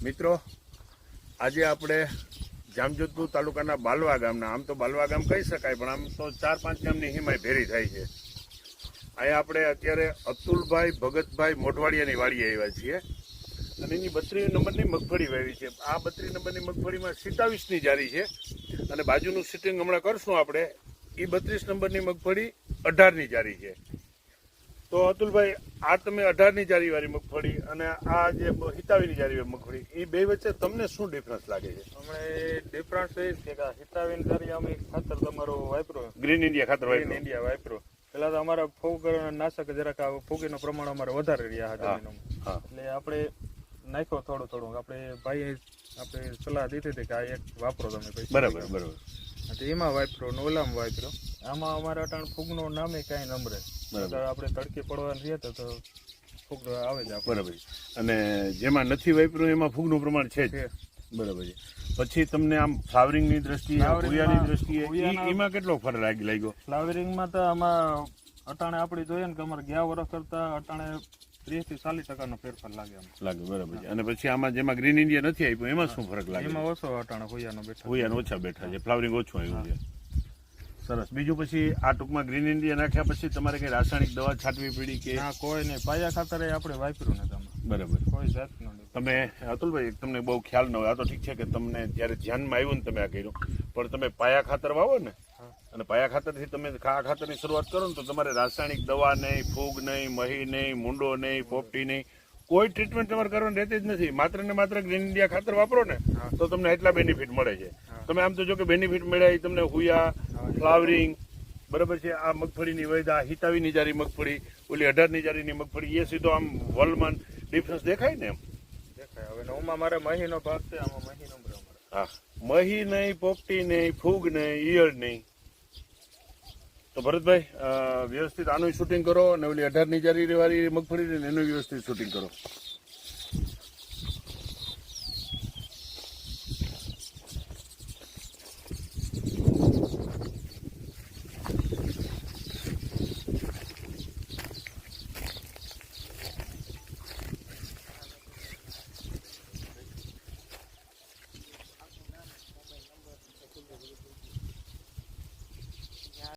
મિત્રો, આજે આપણે જામજોધપુર તાલુકાના બાલવા ગામના, આમ તો બાલવા ગામ કહી શકાય પણ આમ તો 4-5 ગામની હિમાય ભેરી થાય છે. અહીંયા આપણે અત્યારે અતુલભાઈ ભગતભાઈ મોઢવાડિયાની વાડીએ આવ્યા છીએ અને એની 32 નંબરની મગફળી વાવી છે. આ 32 નંબરની મગફળીમાં 27ની જારી છે અને બાજુનું સિટિંગ હમણાં કરશું આપણે. એ 32 નંબરની મગફળી 18ની જારી છે. તો અતુલભાઈ, આ તમે 18ની જારી વાળી મગફળી અને આ જે 27ની જારી મગફળી, એ બે વચ્ચે તમને શું ડિફરન્સ લાગે છે? હમણાં ડિફરન્સ એ છે કે 27ની જારી અમે ખાતર તમારો વાપરો, ગ્રીન ઇન્ડિયા ખાતર ગ્રીન ઇન્ડિયા વાપરો. પેલા તો અમારા ફૂગ નાશક જરાક ફૂગીનું પ્રમાણ અમારે વધારે રહ્યા જમીનમાં, એટલે આપણે નાખ્યો થોડું. આપણે ભાઈ આપણે સલાહ દીધી હતી કે આ એક વાપરો તમે પૈસા. બરાબર. એમાં વાપરો ને ઓલામાં વાપરો. આમાં અમારે અટાણ ફૂગનું નામે કાંઈ નંબરે. આપણે તડકે પડવાનું રહે તો ફૂગ આવે જ. બરાબર. અને જેમાં નથી વાપર્યું એમાં ફૂગનું પ્રમાણ છે જ. બરાબર છે. પછી તમને આમ ફ્લાવરિંગની દ્રષ્ટિએ, ફૂયાની દ્રષ્ટિએ એમાં કેટલો ફરક લાગ્યો? ફ્લાવરિંગમાં તો આમાં અટાણે આપણે જોઈએ ને કે અમારે ગયા વર્ષ કરતા અટાણે 30-40% ફેરફાર લાગે. બરાબર છે. અને પછી આમાં જેમાં ગ્રીન ઇન્ડિયા નથી આપ્યું એમાં શું ફરક લાગે? એમાં ઓછો અટાણે હુયાનો ઓછા બેઠા છે, ફ્લાવરિંગ ઓછું આવ્યું છે. સરસ. બીજું પછી આ ટૂંકમાં ગ્રીન ઇન્ડિયા નાખ્યા પછી તમારે કઈ રાસાયણિક દવા છાંટવી પડી કે? ના, કોઈ નહીં. પાયા ખાતર આપણે વાપર્યું નથી. બરાબર. કોઈ જાતનું નહીં. તમે અતુલભાઈ, તમને બહુ ખ્યાલ ન હોય, આ તો ઠીક છે કે તમને જ્યારે ધ્યાનમાં આવ્યું ને તમે આ કર્યું, પણ તમે પાયા ખાતર વાવો ને અને પાયા ખાતરથી તમે આ ખાતરની શરૂઆત કરો ને તો તમારે રાસાયણિક દવા નહીં, ફૂગ નહીં, મહી નહીં, મૂંડો નહીં, પોપટી નહીં, કોઈ ટ્રીટમેન્ટ તમારે કરવાની રહેતી જ નથી. માત્ર ને માત્ર ગ્રીન ઇન્ડિયા ખાતર વાપરો ને તો તમને એટલા બેનિફિટ મળે છે. તમે આમ તો જો કે બેનિફિટ મળ્યા એ તમને હુયા, ફ્લાવરિંગ, બરાબર છે. આ મગફળીની વૈદા 27ની જારી મગફળી, ઓલી 18ની જારીની મગફળી, એ સીધો આમ વલમાં ડિફરન્સ દેખાય ને? એમ દેખાય. હવે નવમાં મારે મહીનો ભાગ છે, આમાં મહી નંબર. હા, મહી નહીં, પોપટી નહીં, ફૂગ નહીં, ઈયળ નહીં. તો ભરતભાઈ, વ્યવસ્થિત આનું શૂટિંગ કરો અને ઓલી 18ની જારી વાળી મગફળી એનું વ્યવસ્થિત શૂટિંગ કરો.